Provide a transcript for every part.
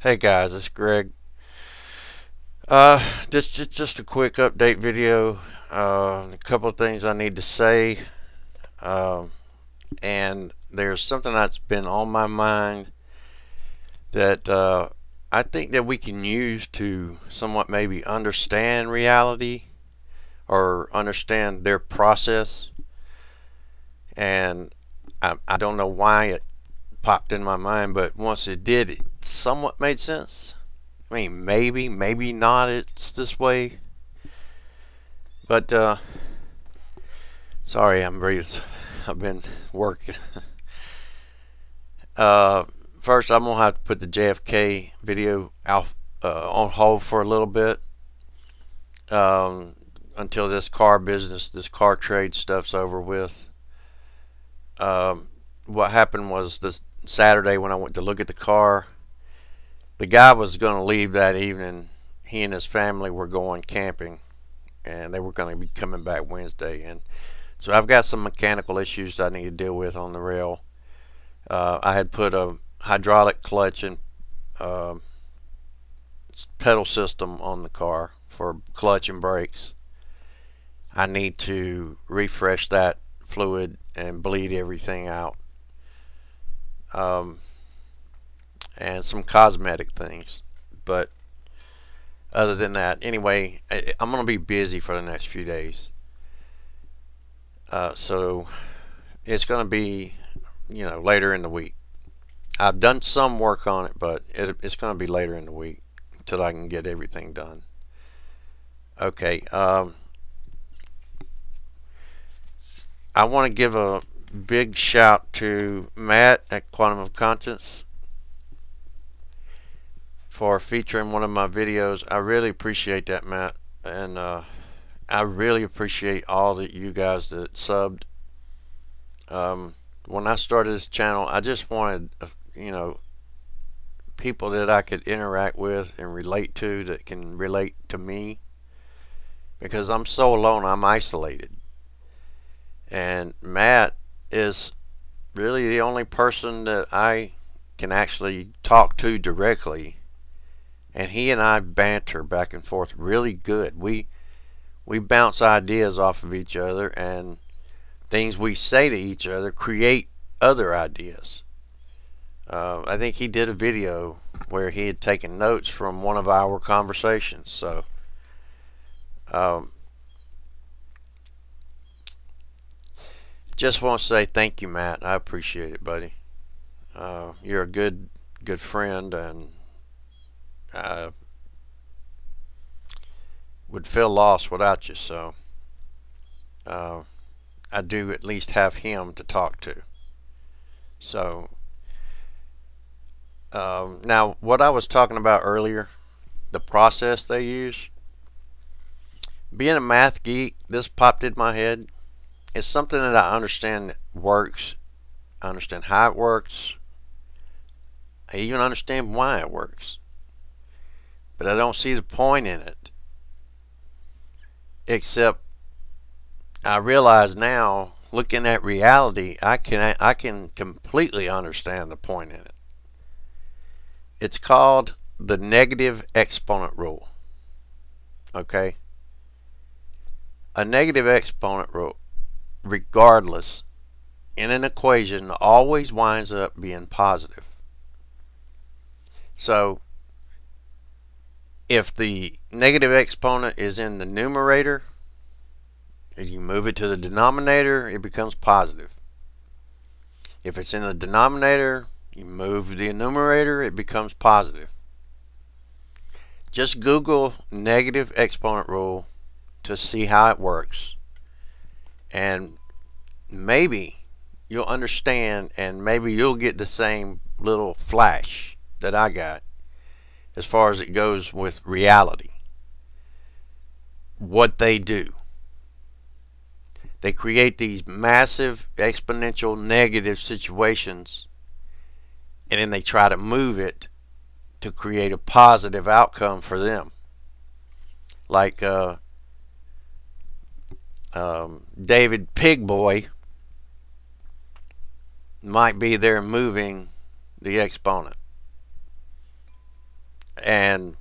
Hey guys, it's Greg. This just a quick update video. A couple of things I need to say, um, and there's something that's been on my mind that I think that we can use to somewhat maybe understand reality or understand their process. And I don't know why it popped in my mind, but once it did, it somewhat made sense. I mean, maybe not. It's this way, but sorry, I've been working. uh, First, I'm gonna have to put the JFK video out on hold for a little bit um, until this car trade stuff's over with. What happened was this Saturday when I went to look at the car, the guy was gonna leave that evening. He and his family were going camping, and they were going to be coming back Wednesday. And so I've got some mechanical issues that I need to deal with on the rail. I had put a hydraulic clutch and uh, pedal system on the car for clutch and brakes. I need to refresh that fluid and bleed everything out. Um, and some cosmetic things. But other than that, anyway, I'm going to be busy for the next few days. So it's going to be, later in the week. I've done some work on it, but it's going to be later in the week until I can get everything done. Okay. I want to give a big shout to Matt at Quantum of Conscience for featuring one of my videos. I really appreciate that, Matt, and I really appreciate all that you guys that subbed. When I started this channel, I just wanted, people that I could interact with and relate to, that can relate to me, because I'm so alone, I'm isolated. And Matt is really the only person that I can actually talk to directly, and he and I banter back and forth really good. We bounce ideas off of each other, and things we say to each other create other ideas. I think he did a video where he had taken notes from one of our conversations. So um, just want to say thank you, Matt. I appreciate it, buddy. You're a good friend, and I would feel lost without you. So I do at least have him to talk to. So now, what I was talking about earlier, the process they use, being a math geek, this popped in my head. It's something that I understand works. I understand how it works. I even understand why it works. But I don't see the point in it. Except I realize now, looking at reality, I can completely understand the point in it. It's called the negative exponent rule. Okay? A negative exponent rule, regardless, in an equation, always winds up being positive. So if the negative exponent is in the numerator, if you move it to the denominator, it becomes positive. If it's in the denominator, you move the numerator, it becomes positive. Just Google negative exponent rule to see how it works, and maybe you'll understand, and maybe you'll get the same little flash that I got as far as it goes with reality. What they do, they create these massive exponential negative situations, and then they try to move it to create a positive outcome for them. Like David Pigboy might be there moving the exponent. And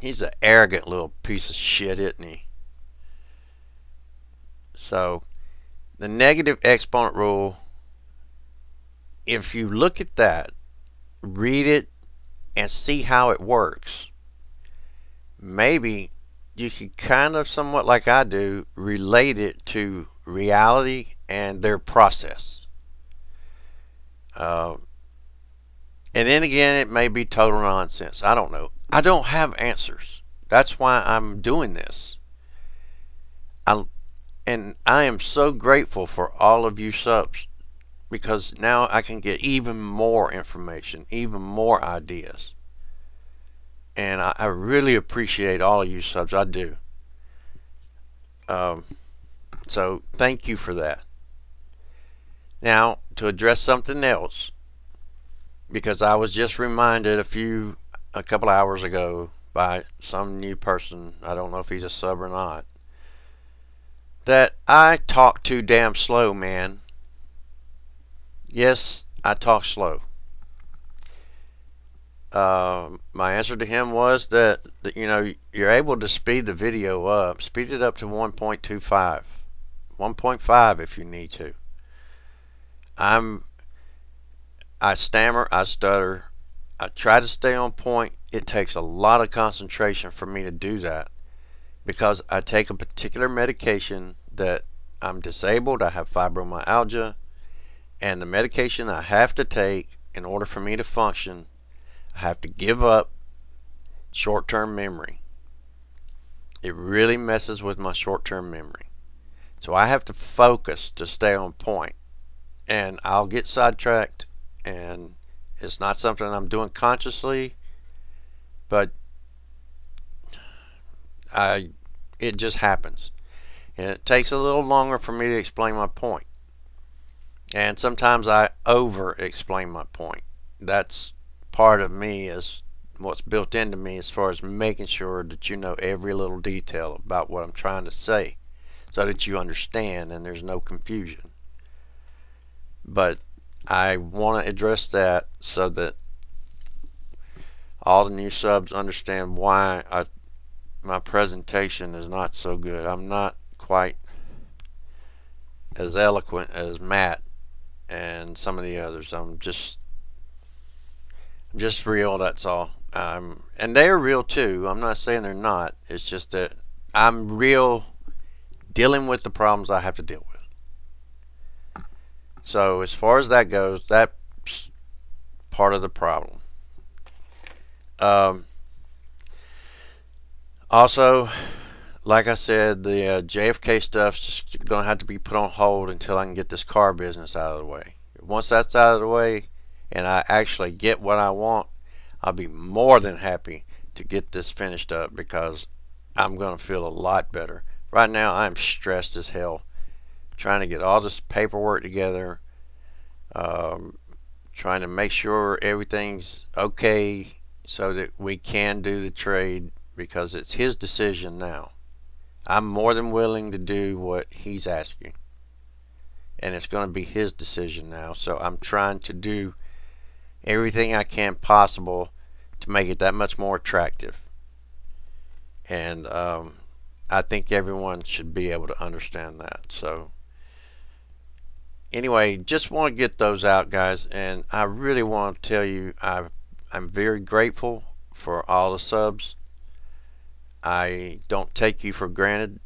he's an arrogant little piece of shit, isn't he? So, the negative exponent rule, if you look at that, read it, and see how it works, maybe you could kind of, somewhat like I do, relate it to reality and their process. Uh, and then again, it may be total nonsense. I don't know. I don't have answers. That's why I'm doing this. And I am so grateful for all of you subs, because now I can get even more information, even more ideas. And I really appreciate all of you subs. I do. Um, so thank you for that. Now, to address something else, because I was just reminded a couple hours ago by some new person, I don't know if he's a sub or not, that I talk too damn slow, man. Yes, I talk slow. My answer to him was that you're able to speed the video up, speed it up to 1.25, 1.5 if you need to. I stammer, I stutter, I try to stay on point. It takes a lot of concentration for me to do that, because I take a particular medication that I'm disabled, I have fibromyalgia, and the medication I have to take in order for me to function, I have to give up short-term memory. It really messes with my short-term memory. So I have to focus to stay on point. And I'll get sidetracked, and it's not something I'm doing consciously, but it just happens. And it takes a little longer for me to explain my point. And sometimes I over-explain my point. That's part of me, is what's built into me as far as making sure that you know every little detail about what I'm trying to say, so that you understand and there's no confusion. But I want to address that so that all the new subs understand why my presentation is not so good. I'm not quite as eloquent as Matt and some of the others. I'm just real, that's all. And they're real too. I'm not saying they're not. It's just that I'm real dealing with the problems I have to deal with. So as far as that goes, that's part of the problem. Also, like I said, the JFK stuff's just going to have to be put on hold until I can get this car business out of the way. Once that's out of the way and I actually get what I want, I'll be more than happy to get this finished up, because I'm going to feel a lot better. Right now, I'm stressed as hell trying to get all this paperwork together, trying to make sure everything's okay so that we can do the trade, because it's his decision now. I'm more than willing to do what he's asking, and it's going to be his decision now. So I'm trying to do everything I can possible to make it that much more attractive. And I think everyone should be able to understand that. So anyway, just want to get those out, guys. And I really want to tell you, I'm very grateful for all the subs. I don't take you for granted.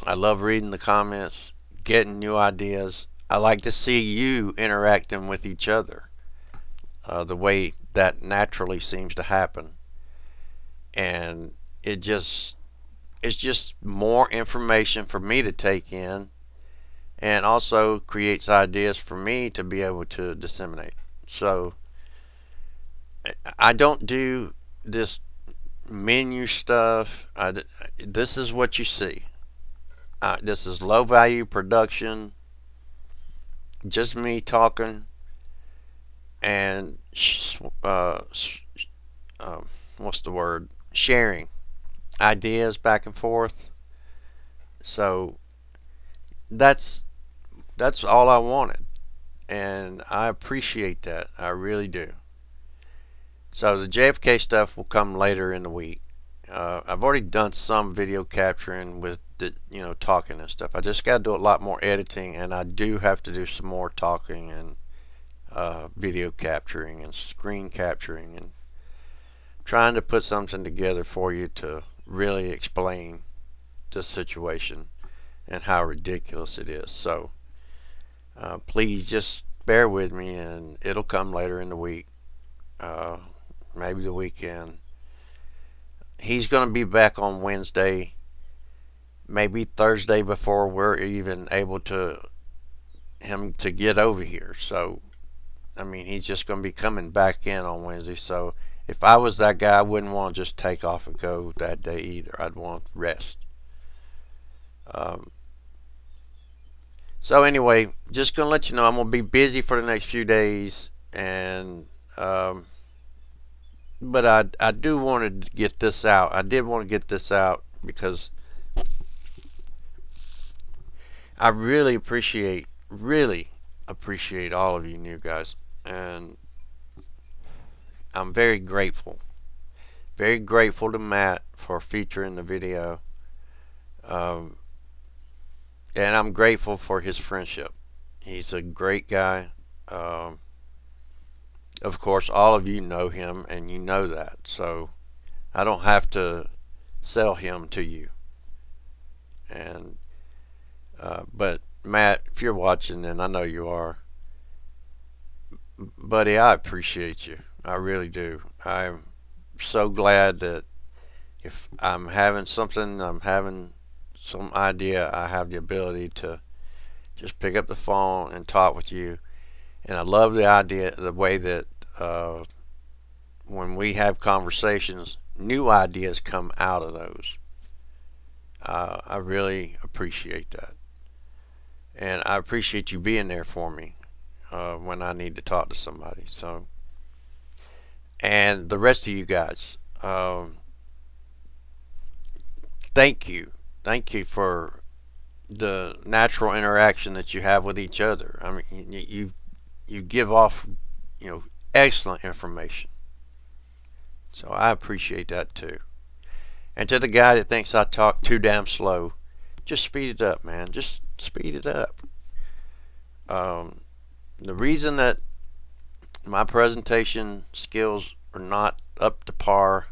I love reading the comments, getting new ideas. I like to see you interacting with each other, the way that naturally seems to happen. And it's just more information for me to take in, and also creates ideas for me to be able to disseminate. So I don't do this menu stuff. This is what you see. This is low value production, just me talking, and what's the word, sharing ideas back and forth. So that's all I wanted, and I appreciate that. I really do. So the JFK stuff will come later in the week. I've already done some video capturing with the, talking and stuff. I just got to do a lot more editing, and I do have to do some more talking and video capturing and screen capturing, and trying to put something together for you to really explain the situation and how ridiculous it is. So please just bear with me, and it'll come later in the week, maybe the weekend. He's going to be back on Wednesday, maybe Thursday before we're even able to him to get over here. So I mean, he's just going to be coming back in on Wednesday. So if I was that guy, I wouldn't want to just take off and go that day either. I'd want rest. So anyway, just going to let you know I'm going to be busy for the next few days, and but I do want to get this out. I did want to get this out because I really appreciate all of you new guys, and I'm very grateful to Matt for featuring the video, and I'm grateful for his friendship. He's a great guy. Of course, all of you know him, and you know that, so I don't have to sell him to you. And but Matt, if you're watching, and I know you are, buddy, I appreciate you. I really do. I'm so glad that if I'm having something, I'm having some idea, I have the ability to just pick up the phone and talk with you. And I love the idea, the way that when we have conversations, new ideas come out of those. I really appreciate that. And I appreciate you being there for me when I need to talk to somebody. So, and the rest of you guys, thank you for the natural interaction that you have with each other. I mean, you give off, excellent information. So I appreciate that too. And to the guy that thinks I talk too damn slow, just speed it up, man. Just speed it up. The reason that my presentation skills are not up to par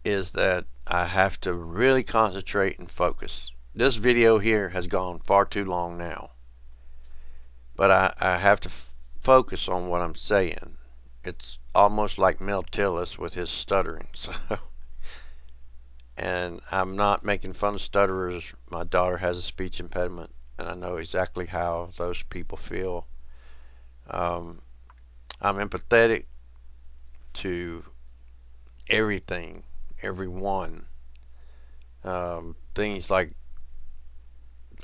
is that I have to really concentrate and focus. This video here has gone far too long now, but I have to focus on what I'm saying. It's almost like Mel Tillis with his stuttering. So, and I'm not making fun of stutterers. My daughter has a speech impediment, and I know exactly how those people feel. I'm empathetic to everything, everyone. Things like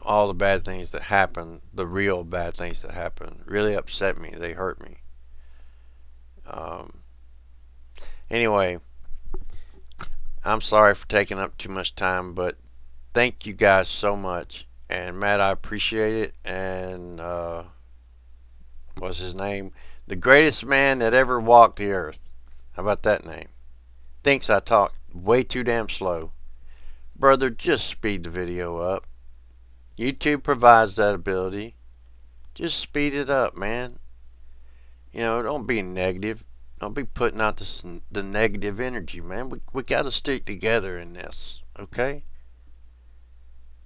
all the bad things that happen, the real bad things that happen, really upset me. They hurt me. Anyway, I'm sorry for taking up too much time, but thank you guys so much. And Matt, I appreciate it. And what's his name? The greatest man that ever walked the earth. How about that name? Thinks I talk way too damn slow. Brother, just speed the video up. YouTube provides that ability. Just speed it up, man. Don't be negative. Don't be putting out the negative energy, man. We got to stick together in this, okay?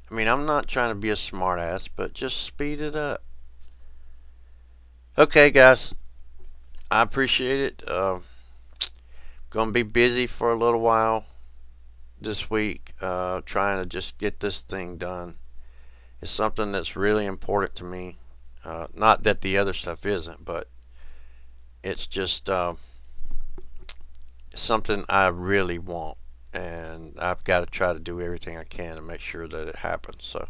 I mean, I'm not trying to be a smartass, but just speed it up. Okay, guys. I appreciate it. Gonna be busy for a little while this week, trying to just get this thing done. It's something that's really important to me. Not that the other stuff isn't, but it's just something I really want, and I've got to try to do everything I can to make sure that it happens. So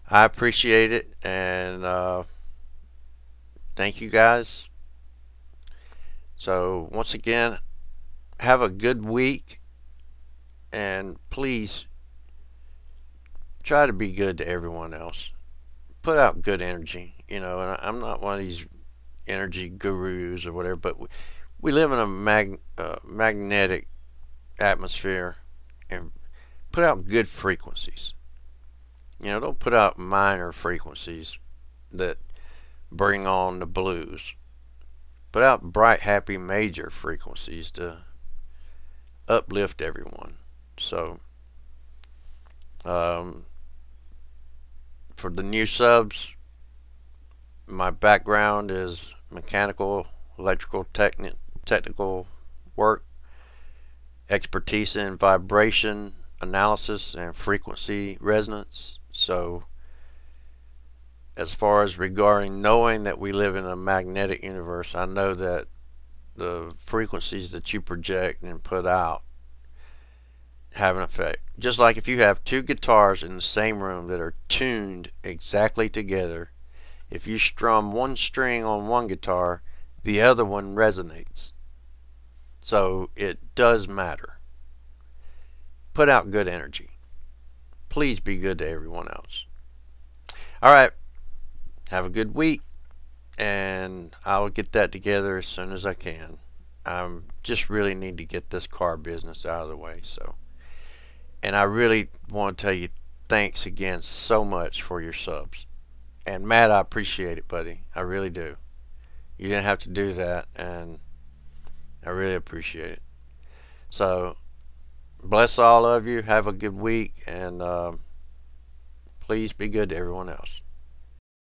I appreciate it, and thank you guys. So once again, have a good week, and please try to be good to everyone else. Put out good energy, and I'm not one of these energy gurus or whatever, but We live in a magnetic atmosphere, and put out good frequencies. Don't put out minor frequencies that bring on the blues. Put out bright, happy, major frequencies to uplift everyone. So, um, for the new subs, my background is mechanical, electrical, technical work, expertise in vibration analysis and frequency resonance. So, as far as regarding knowing that we live in a magnetic universe, I know that the frequencies that you project and put out have an effect. Just like if you have two guitars in the same room that are tuned exactly together, if you strum one string on one guitar, the other one resonates. So it does matter. Put out good energy. Please be good to everyone else. All right. Have a good week, and I'll get that together as soon as I can. I just really need to get this car business out of the way. And I really want to tell you thanks again so much for your subs. And Matt, I appreciate it, buddy. I really do. You didn't have to do that, and I really appreciate it. So, bless all of you. Have a good week, and please be good to everyone else.